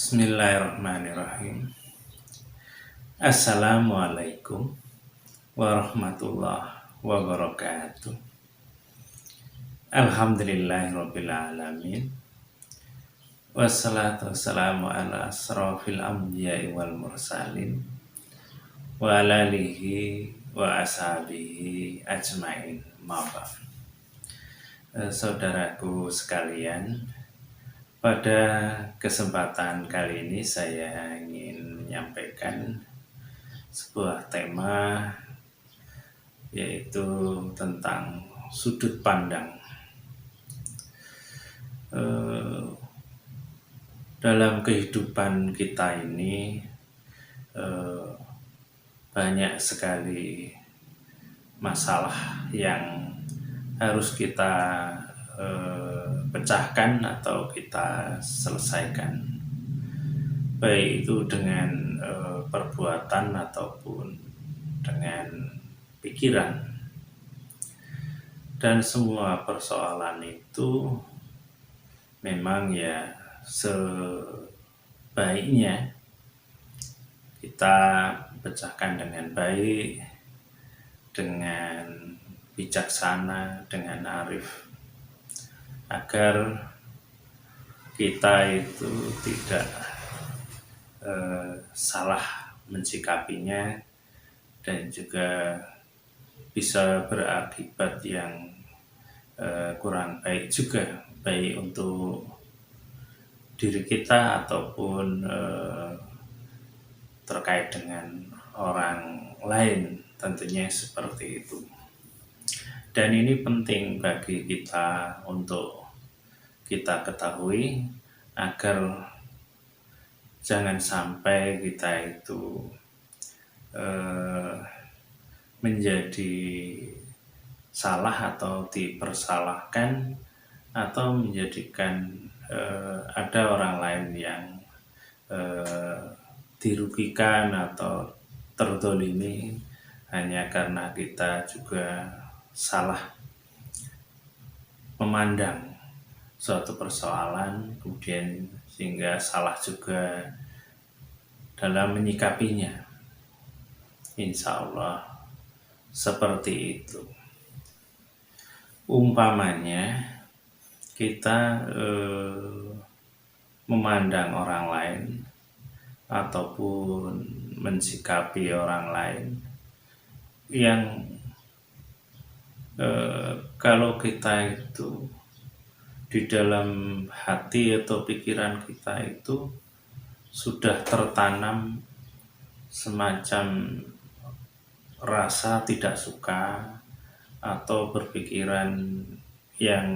Bismillahirrahmanirrahim. Assalamualaikum warahmatullahi wabarakatuh. Alhamdulillahirrabbilalamin. Wassalatu wassalamu ala asrafil anbiya'i wal mursalin wa ala alihi wa ashabihi ajmain. Mabah. Saudaraku sekalian, pada kesempatan kali ini saya ingin menyampaikan sebuah tema, yaitu tentang sudut pandang. Dalam kehidupan kita ini banyak sekali masalah yang harus kita pecahkan atau kita selesaikan, baik itu dengan perbuatan ataupun dengan pikiran. Dan semua persoalan itu memang ya sebaiknya kita pecahkan dengan baik, dengan bijaksana, dengan arif, agar kita itu tidak salah mensikapinya dan juga bisa berakibat yang kurang baik juga, baik untuk diri kita ataupun terkait dengan orang lain, tentunya seperti itu. Dan ini penting bagi kita untuk kita ketahui, agar jangan sampai kita itu menjadi salah atau dipersalahkan, atau menjadikan ada orang lain yang dirugikan atau terzalimi hanya karena kita juga salah memandang suatu persoalan, kemudian sehingga salah juga dalam menyikapinya. Insya Allah seperti itu. Umpamanya kita memandang orang lain ataupun mensikapi orang lain yang kalau kita itu di dalam hati atau pikiran kita itu sudah tertanam semacam rasa tidak suka atau berpikiran yang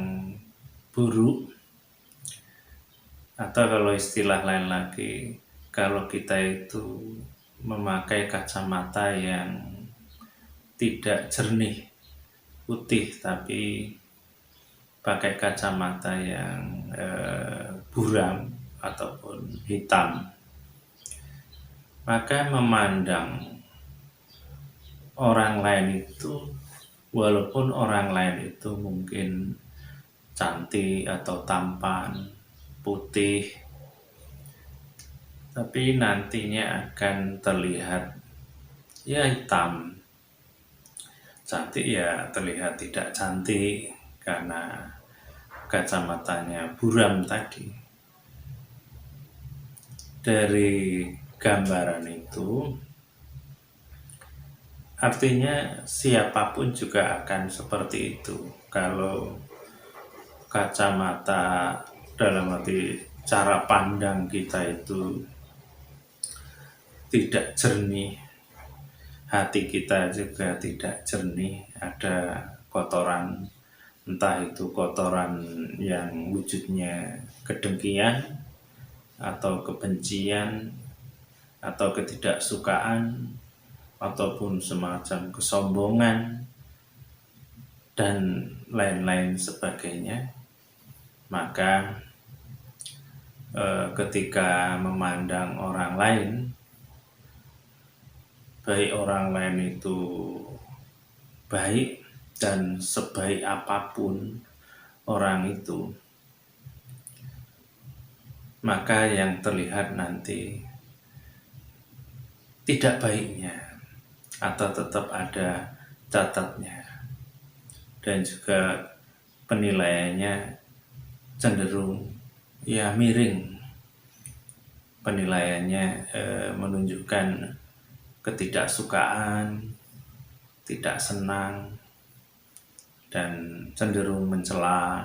buruk, atau kalau istilah lain lagi, kalau kita itu memakai kacamata yang tidak jernih putih, tapi pakai kacamata yang buram ataupun hitam, maka memandang orang lain itu, walaupun orang lain itu mungkin cantik atau tampan, putih, tapi nantinya akan terlihat ya hitam. Cantik ya terlihat tidak cantik karena kacamatanya buram tadi. Dari gambaran itu, artinya siapapun juga akan seperti itu. Kalau kacamata dalam arti cara pandang kita itu tidak jernih, hati kita juga tidak jernih, ada kotoran, entah itu kotoran yang wujudnya kedengkian atau kebencian atau ketidaksukaan ataupun semacam kesombongan dan lain-lain sebagainya, maka ketika memandang orang lain, baik orang lain itu baik dan sebaik apapun orang itu, maka yang terlihat nanti tidak baiknya atau tetap ada catatnya, dan juga penilaiannya cenderung ya miring. Penilaiannya menunjukkan ketidaksukaan, tidak senang, dan cenderung mencela,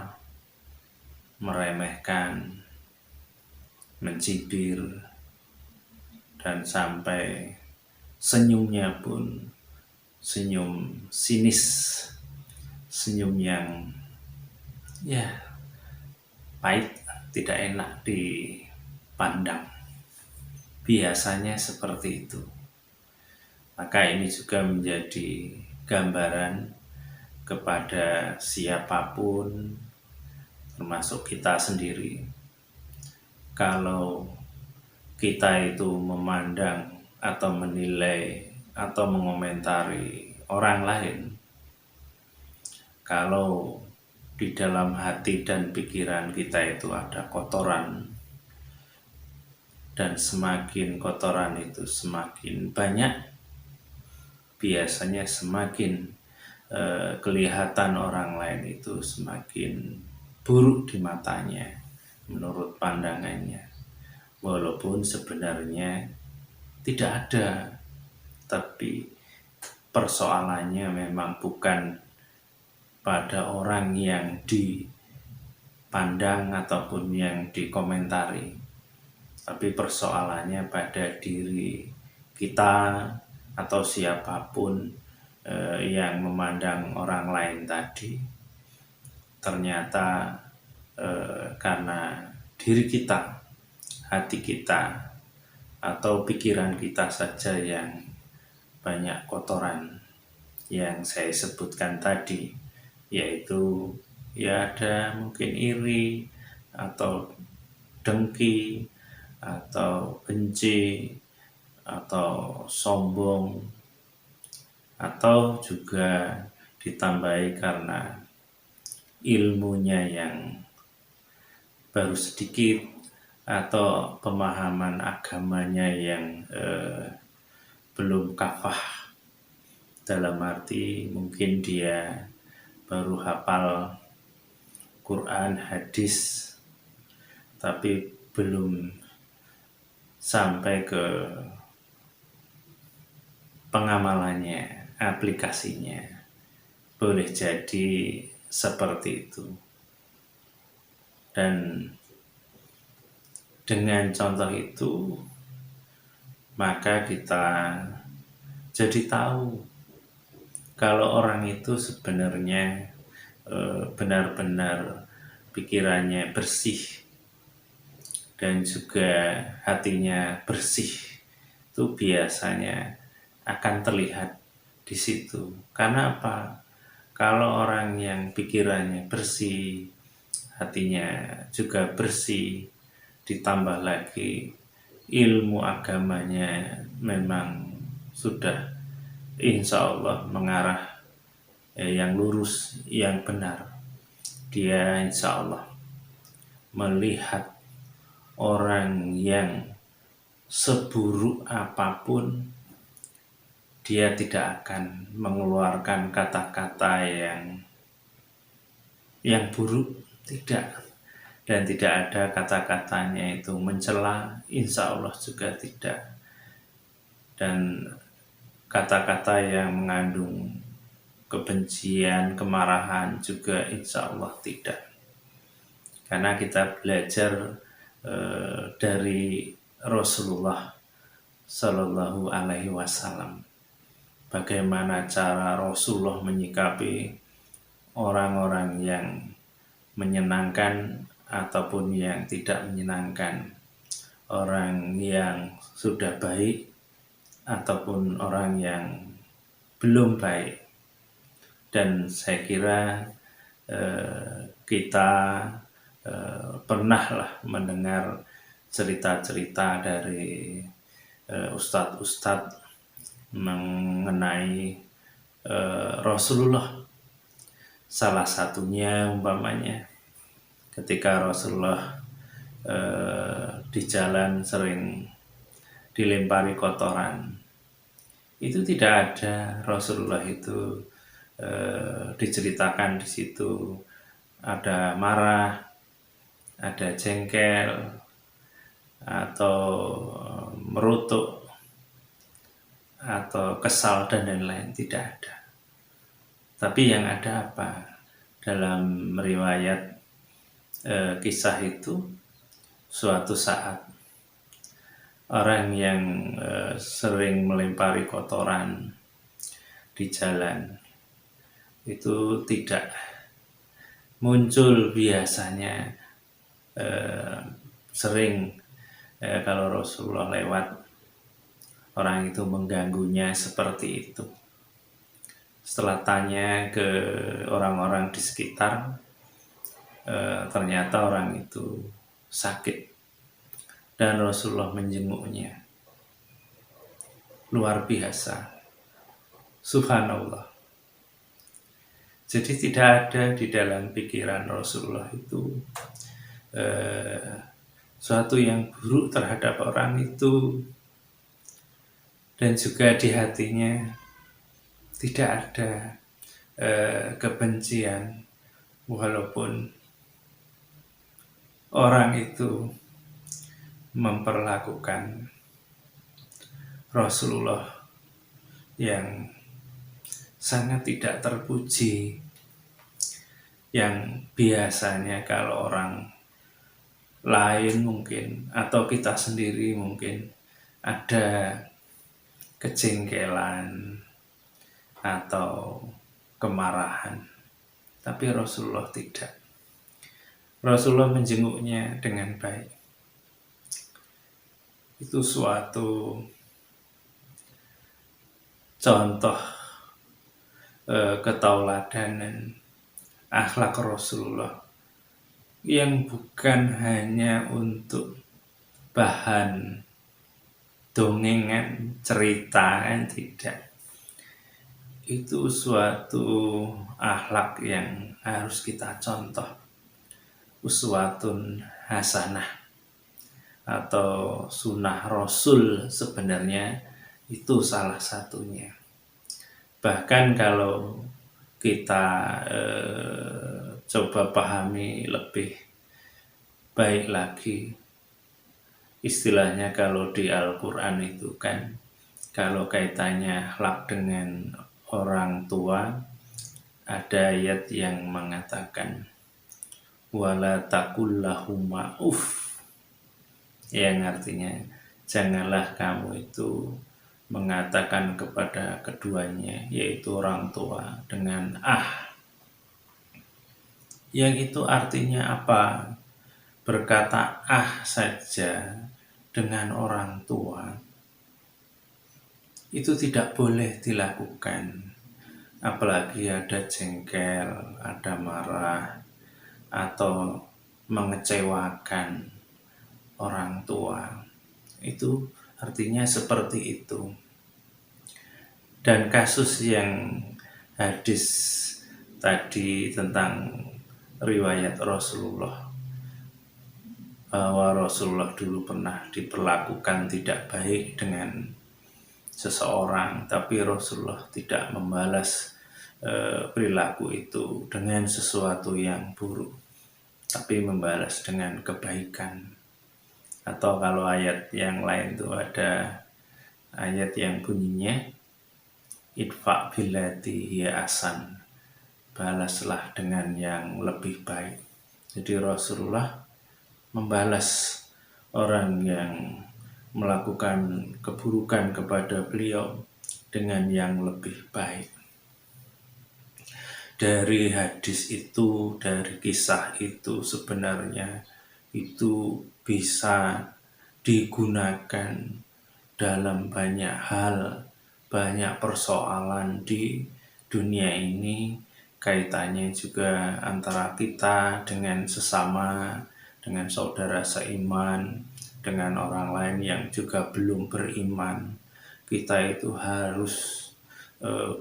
meremehkan, mencibir, dan sampai senyumnya pun senyum sinis, senyum yang ya pahit, tidak enak dipandang. Biasanya seperti itu. Maka ini juga menjadi gambaran kepada siapapun, termasuk kita sendiri. Kalau kita itu memandang atau menilai atau mengomentari orang lain, kalau di dalam hati dan pikiran kita itu ada kotoran, dan semakin kotoran itu semakin banyak, biasanya semakin kelihatan orang lain itu semakin buruk di matanya menurut pandangannya, walaupun sebenarnya tidak ada. Tapi persoalannya memang bukan pada orang yang dipandang ataupun yang dikomentari, tapi persoalannya pada diri kita atau siapapun yang memandang orang lain tadi. Ternyata karena diri kita, hati kita, atau pikiran kita saja yang banyak kotoran yang saya sebutkan tadi, yaitu ya ada mungkin iri atau dengki atau benci atau sombong, atau juga ditambahi karena ilmunya yang baru sedikit atau pemahaman agamanya yang belum kafah, dalam arti mungkin dia baru hafal Quran, hadis, tapi belum sampai ke pengamalannya, aplikasinya. Boleh jadi seperti itu. Dan dengan contoh itu, maka kita jadi tahu kalau orang itu sebenarnya benar-benar pikirannya bersih dan juga hatinya bersih. Itu biasanya akan terlihat di situ. Karena apa? Kalau orang yang pikirannya bersih, hatinya juga bersih, ditambah lagi ilmu agamanya memang sudah insya Allah mengarah yang lurus, yang benar, dia insya Allah melihat orang yang seburuk apapun, dia tidak akan mengeluarkan kata-kata yang buruk, tidak. Dan tidak ada kata-katanya itu mencela, insya Allah juga tidak. Dan kata-kata yang mengandung kebencian, kemarahan juga insya Allah tidak. Karena kita belajar dari Rasulullah Shallallahu Alaihi Wasallam, bagaimana cara Rasulullah menyikapi orang-orang yang menyenangkan ataupun yang tidak menyenangkan, orang yang sudah baik ataupun orang yang belum baik. Dan saya kira kita pernahlah mendengar cerita-cerita dari ustadz-ustadz mengenai Rasulullah. Salah satunya umpamanya ketika Rasulullah di jalan sering dilempari kotoran. Itu tidak ada. Rasulullah itu diceritakan di situ ada marah, ada jengkel, atau merutuk, atau kesal dan lain-lain. Tidak ada. Tapi yang ada apa? Dalam riwayat kisah itu, suatu saat orang yang sering melempari kotoran di jalan itu tidak muncul biasanya. Sering kalau Rasulullah lewat, orang itu mengganggunya seperti itu. Setelah tanya ke orang-orang di sekitar, ternyata orang itu sakit dan Rasulullah menjenguknya. Luar biasa, subhanallah. Jadi tidak ada di dalam pikiran Rasulullah itu suatu yang buruk terhadap orang itu, dan juga di hatinya tidak ada kebencian, walaupun orang itu memperlakukan Rasulullah yang sangat tidak terpuji, yang biasanya kalau orang lain mungkin atau kita sendiri mungkin ada kejengkelan atau kemarahan, tapi Rasulullah tidak. Rasulullah menjenguknya dengan baik. Itu suatu contoh ketauladanan akhlak Rasulullah yang bukan hanya untuk bahan dongengan, ceritaan, tidak. Itu suatu akhlak yang harus kita contoh. Uswatun hasanah atau sunnah Rasul sebenarnya itu salah satunya. Bahkan kalau kita coba pahami lebih baik lagi, istilahnya kalau di Al-Quran itu kan, kalau kaitannya akhlak dengan orang tua, ada ayat yang mengatakan wala taqul lahuma uff, yang artinya janganlah kamu itu mengatakan kepada keduanya, yaitu orang tua, dengan yang itu artinya apa? Berkata saja dengan orang tua itu tidak boleh dilakukan, apalagi ada jengkel, ada marah, atau mengecewakan orang tua. Itu artinya seperti itu. Dan kasus yang hadis tadi tentang riwayat Rasulullah, bahwa Rasulullah dulu pernah diperlakukan tidak baik dengan seseorang, tapi Rasulullah tidak membalas perilaku itu dengan sesuatu yang buruk, tapi membalas dengan kebaikan. Atau kalau ayat yang lain itu ada ayat yang bunyinya idfa billati hiya ahsan, balaslah dengan yang lebih baik. Jadi Rasulullah membalas orang yang melakukan keburukan kepada beliau dengan yang lebih baik. Dari hadis itu, dari kisah itu sebenarnya itu bisa digunakan dalam banyak hal, banyak persoalan di dunia ini. Kaitannya juga antara kita dengan sesama, dengan saudara seiman, dengan orang lain yang juga belum beriman. Kita itu harus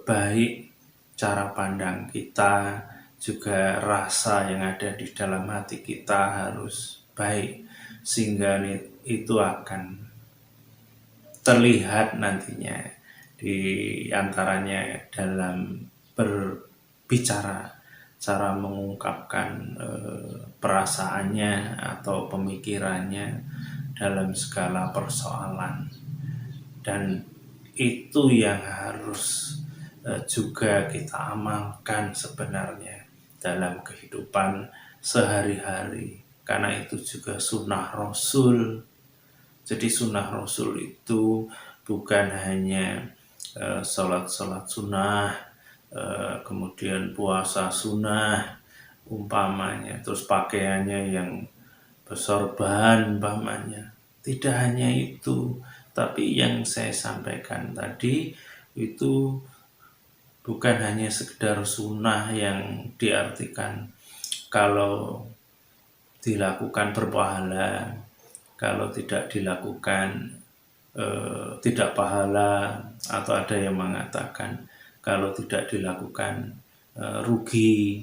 baik cara pandang kita, juga rasa yang ada di dalam hati kita harus baik. sehingga itu akan terlihat nantinya di antaranya dalam berbicara, cara mengungkapkan perasaannya atau pemikirannya dalam segala persoalan. Dan itu yang harus juga kita amalkan sebenarnya dalam kehidupan sehari-hari, karena itu juga sunnah Rasul. Jadi sunnah Rasul itu bukan hanya sholat sunnah, kemudian puasa sunnah umpamanya, terus pakaiannya yang bersorban umpamanya. Tidak hanya itu, tapi yang saya sampaikan tadi itu bukan hanya sekedar sunnah yang diartikan kalau dilakukan berpahala, kalau tidak dilakukan tidak pahala, atau ada yang mengatakan kalau tidak dilakukan rugi.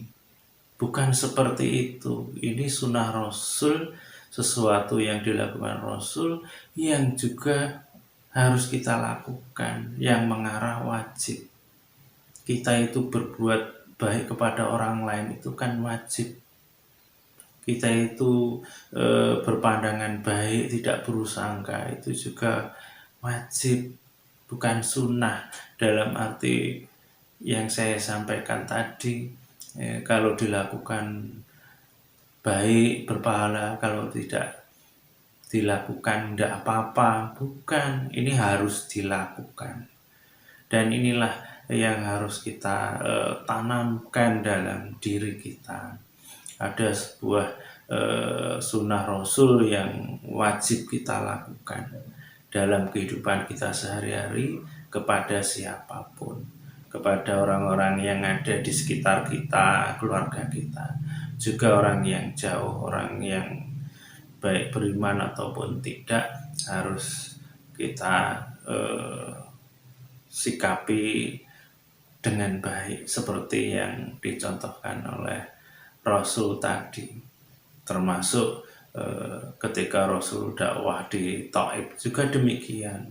Bukan seperti itu. Ini sunnah Rasul, sesuatu yang dilakukan Rasul yang juga harus kita lakukan, yang mengarah wajib. Kita itu berbuat baik kepada orang lain itu kan wajib. Kita itu berpandangan baik, tidak berusangka, itu juga wajib, bukan sunnah. Dalam arti yang saya sampaikan tadi, kalau dilakukan baik berpahala, kalau tidak dilakukan tidak apa-apa. Bukan, ini harus dilakukan. Dan inilah yang harus kita tanamkan dalam diri kita. Ada sebuah sunnah Rasul yang wajib kita lakukan dalam kehidupan kita sehari-hari kepada siapapun, kepada orang-orang yang ada di sekitar kita, keluarga kita, juga orang yang jauh, orang yang baik beriman ataupun tidak, harus kita sikapi dengan baik seperti yang dicontohkan oleh Rasul tadi, termasuk ketika Rasul dakwah di Taif juga demikian.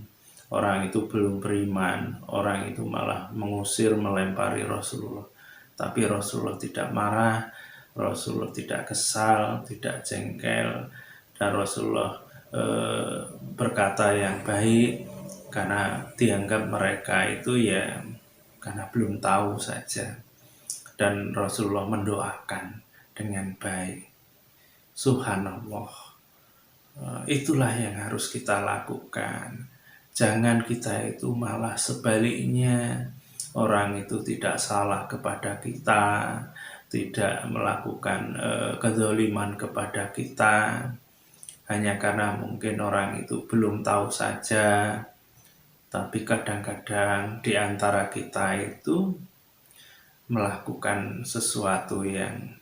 Orang itu belum beriman, orang itu malah mengusir, melempari Rasulullah. Tapi Rasulullah tidak marah, Rasulullah tidak kesal, tidak jengkel, dan Rasulullah berkata yang baik, karena dianggap mereka itu ya karena belum tahu saja. Dan Rasulullah mendoakan dengan baik. Subhanallah. Itulah yang harus kita lakukan. Jangan kita itu malah sebaliknya, orang itu tidak salah kepada kita, tidak melakukan kezaliman kepada kita, hanya karena mungkin orang itu belum tahu saja. Tapi kadang-kadang di antara kita itu melakukan sesuatu yang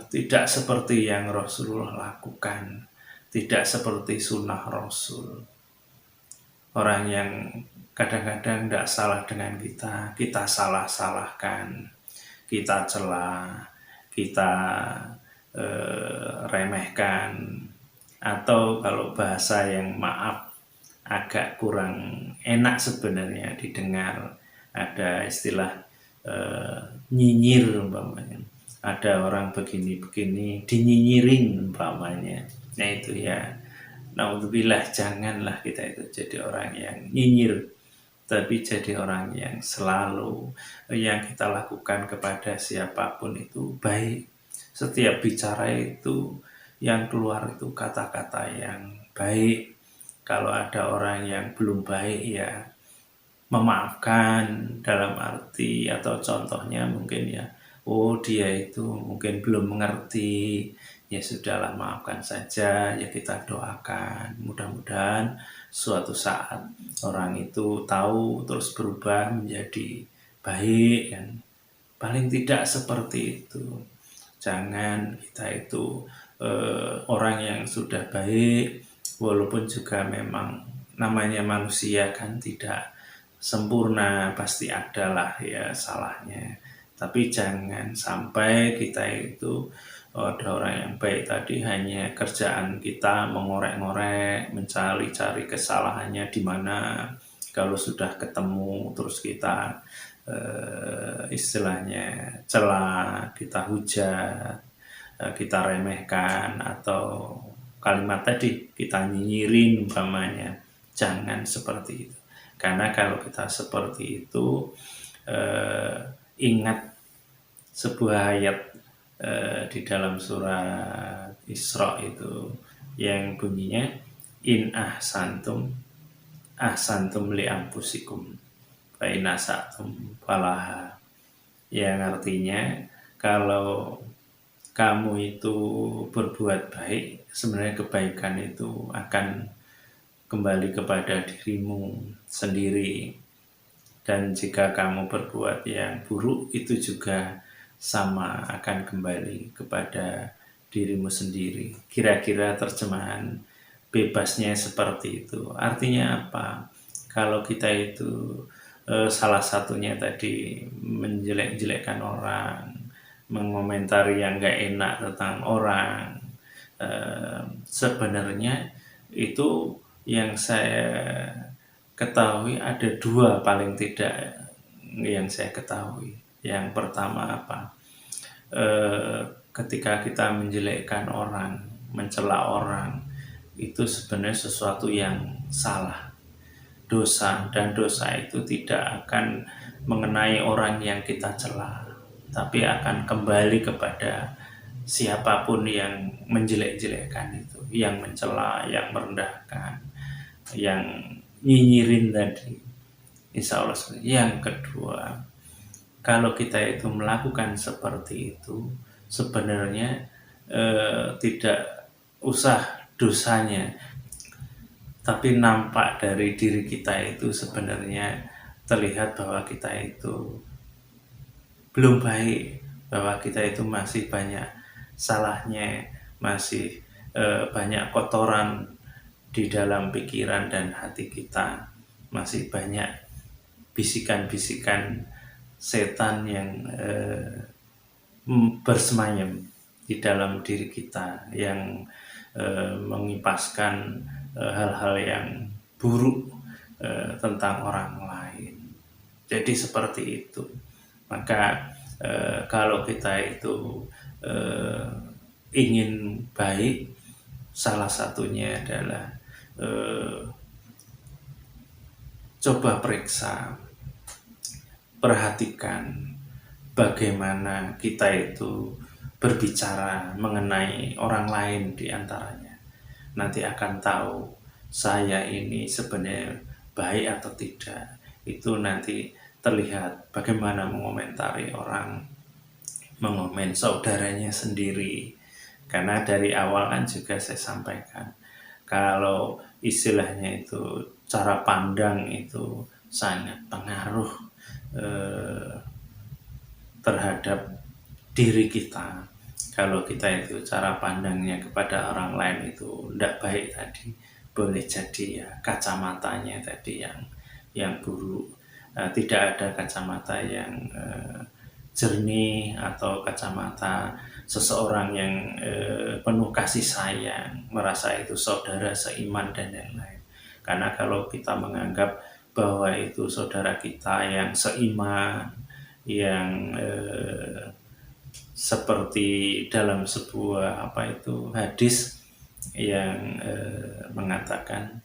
tidak seperti yang Rasulullah lakukan, tidak seperti sunnah Rasul. Orang yang kadang-kadang tidak salah dengan kita salah-salahkan, kita celah, kita remehkan, atau kalau bahasa yang maaf agak kurang enak sebenarnya didengar, ada istilah nyinyir umpamanya. Ada orang begini-begini dinyinyirin umpamanya. Nah itu ya, naudzubillah, janganlah kita itu jadi orang yang nyinyir, tapi jadi orang yang selalu yang kita lakukan kepada siapapun itu baik. Setiap bicara itu yang keluar itu kata-kata yang baik. Kalau ada orang yang belum baik ya memaafkan, dalam arti atau contohnya mungkin ya, oh dia itu mungkin belum mengerti, ya sudahlah maafkan saja, ya kita doakan. Mudah-mudahan suatu saat orang itu tahu terus berubah menjadi baik kan. Paling tidak seperti itu. Jangan kita itu orang yang sudah baik, walaupun juga memang namanya manusia kan tidak sempurna, pasti adalah ya salahnya. Tapi jangan sampai kita itu ada orang yang baik tadi hanya kerjaan kita mengorek-ngorek, mencari-cari kesalahannya di mana. Kalau sudah ketemu terus kita istilahnya cela, kita hujat, kita remehkan, atau kalimat tadi kita nyinyirin umpamanya. Jangan seperti itu. Karena kalau kita seperti itu, ingat sebuah ayat di dalam surat Isra itu yang bunyinya in ahsantum li anfusikum fa in asatum falaha, yang artinya kalau kamu itu berbuat baik, sebenarnya kebaikan itu akan kembali kepada dirimu sendiri. Dan jika kamu berbuat yang buruk, itu juga sama akan kembali kepada dirimu sendiri. Kira-kira terjemahan bebasnya seperti itu. Artinya apa? Kalau kita itu salah satunya tadi menjelek-jelekkan orang, mengomentari yang gak enak tentang orang, sebenarnya itu yang saya ketahui ada dua paling tidak yang saya ketahui. Yang pertama apa? Ketika kita menjelekkan orang, mencela orang, itu sebenarnya sesuatu yang salah, dosa, dan dosa itu tidak akan mengenai orang yang kita cela, tapi akan kembali kepada siapapun yang menjelek-jelekkan itu, yang mencela, yang merendahkan, yang nyinyirin tadi. Insya Allah. Yang kedua, kalau kita itu melakukan seperti itu, sebenarnya tidak usah dosanya, tapi nampak dari diri kita itu sebenarnya terlihat bahwa kita itu belum baik, bahwa kita itu masih banyak salahnya, masih banyak kotoran di dalam pikiran dan hati kita, masih banyak bisikan-bisikan setan yang bersemayam di dalam diri kita, yang mengipaskan hal-hal yang buruk tentang orang lain. Jadi seperti itu. Maka kalau kita itu ingin baik, salah satunya adalah coba periksa, perhatikan bagaimana kita itu berbicara mengenai orang lain di antaranya. Nanti akan tahu saya ini sebenarnya baik atau tidak. Itu nanti terlihat bagaimana mengomentari orang, mengomen saudaranya sendiri. Karena dari awal kan juga saya sampaikan, kalau istilahnya itu cara pandang itu sangat pengaruh terhadap diri kita. Kalau kita itu cara pandangnya kepada orang lain itu tidak baik tadi, boleh jadi ya kacamatanya tadi yang buruk. Tidak ada kacamata yang jernih atau kacamata seseorang yang penuh kasih sayang, merasa itu saudara seiman dan lain-lain. Karena kalau kita menganggap bahwa itu saudara kita yang seiman, yang seperti dalam sebuah hadis yang mengatakan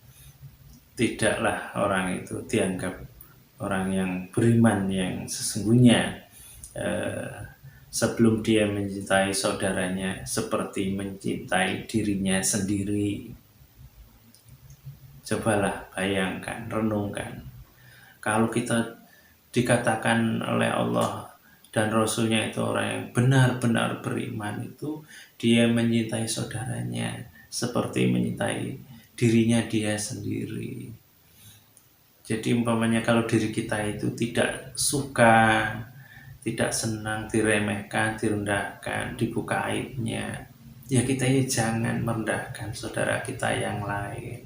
tidaklah orang itu dianggap orang yang beriman yang sesungguhnya sebelum dia mencintai saudaranya seperti mencintai dirinya sendiri. Cobalah bayangkan, renungkan, kalau kita dikatakan oleh Allah dan Rasulnya itu orang yang benar-benar beriman, itu dia mencintai saudaranya seperti mencintai dirinya dia sendiri. Jadi umpamanya kalau diri kita itu tidak suka, tidak senang diremehkan, direndahkan, dibuka aibnya, ya kita ya jangan merendahkan saudara kita yang lain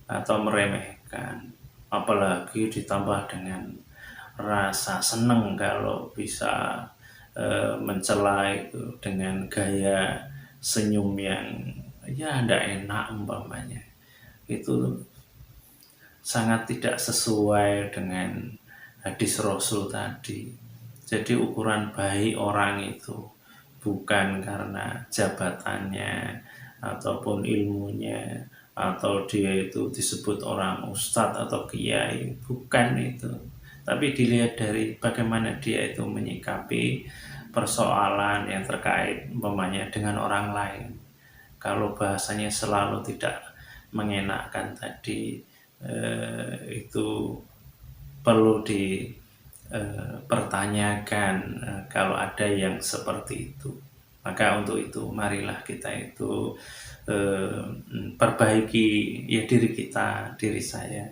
atau meremehkan, apalagi ditambah dengan rasa seneng kalau bisa mencela itu dengan gaya senyum yang ya ndak enak umpamanya. Itu sangat tidak sesuai dengan hadis Rasul tadi. Jadi ukuran baik orang itu bukan karena jabatannya ataupun ilmunya atau dia itu disebut orang ustadz atau kiai, bukan itu. Tapi dilihat dari bagaimana dia itu menyikapi persoalan yang terkait umpamanya dengan orang lain. Kalau bahasanya selalu tidak mengenakkan tadi, itu perlu dipertanyakan kalau ada yang seperti itu. Maka untuk itu marilah kita itu perbaiki ya diri saya,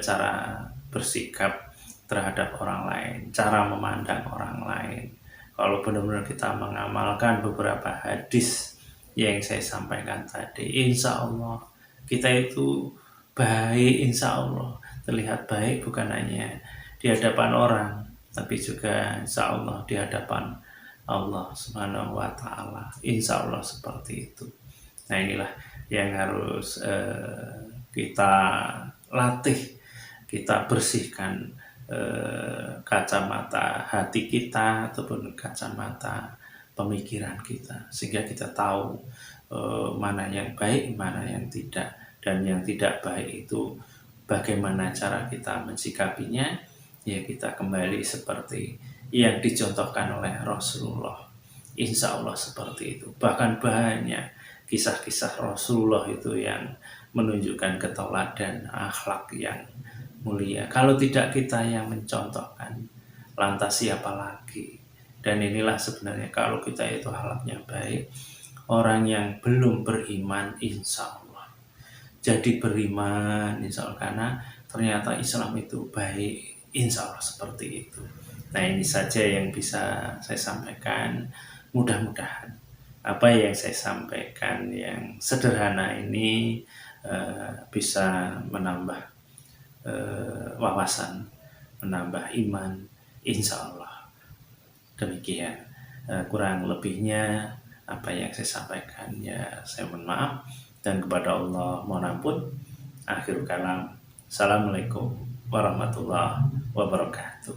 cara bersikap terhadap orang lain, cara memandang orang lain. Kalau benar-benar kita mengamalkan beberapa hadis yang saya sampaikan tadi, insya Allah kita itu baik, insya Allah terlihat baik bukan hanya di hadapan orang, tapi juga insya Allah di hadapan Allah Subhanahu wa Ta'ala. Insya Allah seperti itu. Nah, inilah yang harus kita latih, kita bersihkan kacamata hati kita ataupun kacamata pemikiran kita, sehingga kita tahu mana yang baik, mana yang tidak, dan yang tidak baik itu bagaimana cara kita mensikapinya. Ya, kita kembali seperti yang dicontohkan oleh Rasulullah. Insya Allah seperti itu. Bahkan banyak kisah-kisah Rasulullah itu yang menunjukkan keteladanan akhlak yang mulia. Kalau tidak kita yang mencontohkan, lantas siapa lagi? Dan inilah sebenarnya kalau kita itu akhlaknya baik, orang yang belum beriman insya Allah jadi beriman insya Allah, karena ternyata Islam itu baik, insya Allah seperti itu. Nah, ini saja yang bisa saya sampaikan. Mudah-mudahan apa yang saya sampaikan yang sederhana ini bisa menambah wawasan, menambah iman, insya Allah. Demikian. Kurang lebihnya apa yang saya sampaikan ya saya mohon maaf, dan kepada Allah mohon ampun. Akhir kalam. Assalamualaikum warahmatullahi wabarakatuh.